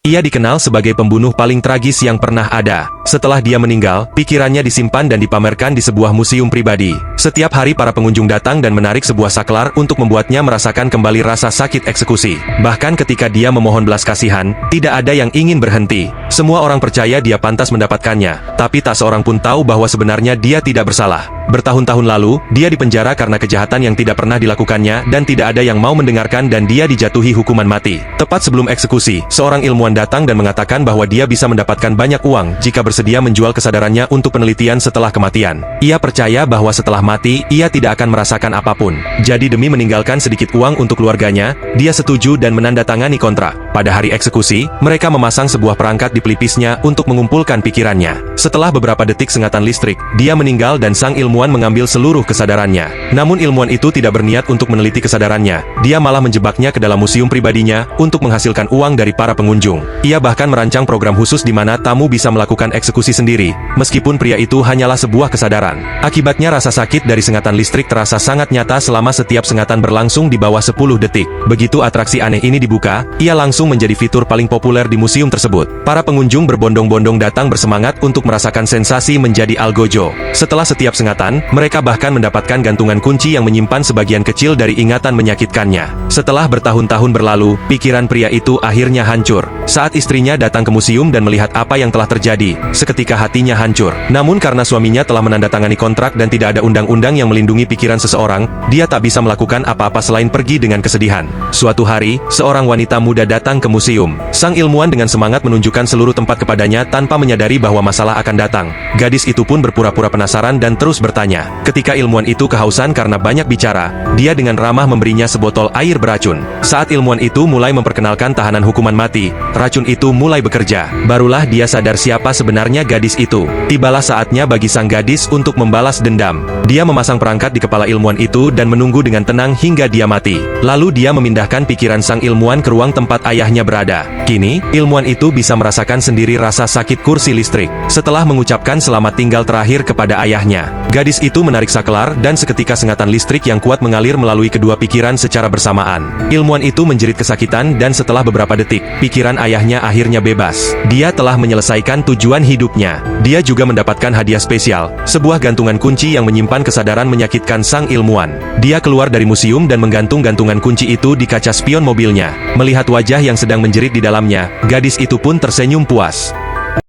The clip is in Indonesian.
Ia dikenal sebagai pembunuh paling tragis yang pernah ada. Setelah dia meninggal, pikirannya disimpan dan dipamerkan di sebuah museum pribadi. Setiap hari para pengunjung datang dan menarik sebuah saklar untuk membuatnya merasakan kembali rasa sakit eksekusi. Bahkan ketika dia memohon belas kasihan, tidak ada yang ingin berhenti. Semua orang percaya dia pantas mendapatkannya, tapi tak seorang pun tahu bahwa sebenarnya dia tidak bersalah. Bertahun-tahun lalu, dia dipenjara karena kejahatan yang tidak pernah dilakukannya dan tidak ada yang mau mendengarkan dan dia dijatuhi hukuman mati. Tepat sebelum eksekusi, seorang ilmuwan datang dan mengatakan bahwa dia bisa mendapatkan banyak uang jika bersedia menjual kesadarannya untuk penelitian setelah kematian. Ia percaya bahwa setelah mati, ia tidak akan merasakan apapun. Jadi demi meninggalkan sedikit uang untuk keluarganya, dia setuju dan menandatangani kontrak. Pada hari eksekusi, mereka memasang sebuah perangkat di pelipisnya untuk mengumpulkan pikirannya. Setelah beberapa detik sengatan listrik, dia meninggal dan sang ilmuwan mengambil seluruh kesadarannya. Namun ilmuwan itu tidak berniat untuk meneliti kesadarannya. Dia malah menjebaknya ke dalam museum pribadinya untuk menghasilkan uang dari para pengunjung. Ia bahkan merancang program khusus di mana tamu bisa melakukan eksekusi sendiri, meskipun pria itu hanyalah sebuah kesadaran. Akibatnya rasa sakit dari sengatan listrik terasa sangat nyata selama setiap sengatan berlangsung di bawah 10 detik. Begitu atraksi aneh ini dibuka, ia langsung menjadi fitur paling populer di museum tersebut. Para pengunjung berbondong-bondong datang bersemangat untuk merasakan sensasi menjadi algojo. Setelah setiap sengatan, mereka bahkan mendapatkan gantungan kunci yang menyimpan sebagian kecil dari ingatan menyakitkannya. Setelah bertahun-tahun berlalu, pikiran pria itu akhirnya hancur. Saat istrinya datang ke museum dan melihat apa yang telah terjadi, seketika hatinya hancur. Namun karena suaminya telah menandatangani kontrak dan tidak ada undang-undang yang melindungi pikiran seseorang, dia tak bisa melakukan apa-apa selain pergi dengan kesedihan. Suatu hari, seorang wanita muda datang ke museum. Sang ilmuwan dengan semangat menunjukkan seluruh tempat kepadanya tanpa menyadari bahwa masalah akan datang. Gadis itu pun berpura-pura penasaran dan terus bertanya. Ketika ilmuwan itu kehausan karena banyak bicara, dia dengan ramah memberinya sebotol air beracun. Saat ilmuwan itu mulai memperkenalkan tahanan hukuman mati, racun itu mulai bekerja. Barulah dia sadar siapa sebenarnya gadis itu. Tibalah saatnya bagi sang gadis untuk membalas dendam. Dia memasang perangkat di kepala ilmuwan itu dan menunggu dengan tenang hingga dia mati. Lalu dia memindahkan pikiran sang ilmuwan ke ruang tempat ayahnya berada. Kini, ilmuwan itu bisa merasakan sendiri rasa sakit kursi listrik. Setelah mengucapkan selamat tinggal terakhir kepada ayahnya, gadis itu menarik saklar dan seketika sengatan listrik yang kuat mengalir melalui kedua pikiran secara bersamaan. Ilmuwan itu menjerit kesakitan dan setelah beberapa detik, pikiran ayahnya akhirnya bebas. Dia telah menyelesaikan tujuan hidupnya. Dia juga mendapatkan hadiah spesial, sebuah gantungan kunci yang menyimpan kesadaran menyakitkan sang ilmuwan. Dia keluar dari museum dan menggantung gantungan kunci itu di kaca spion mobilnya. Melihat wajah yang sedang menjerit di dalamnya, gadis itu pun tersenyum puas.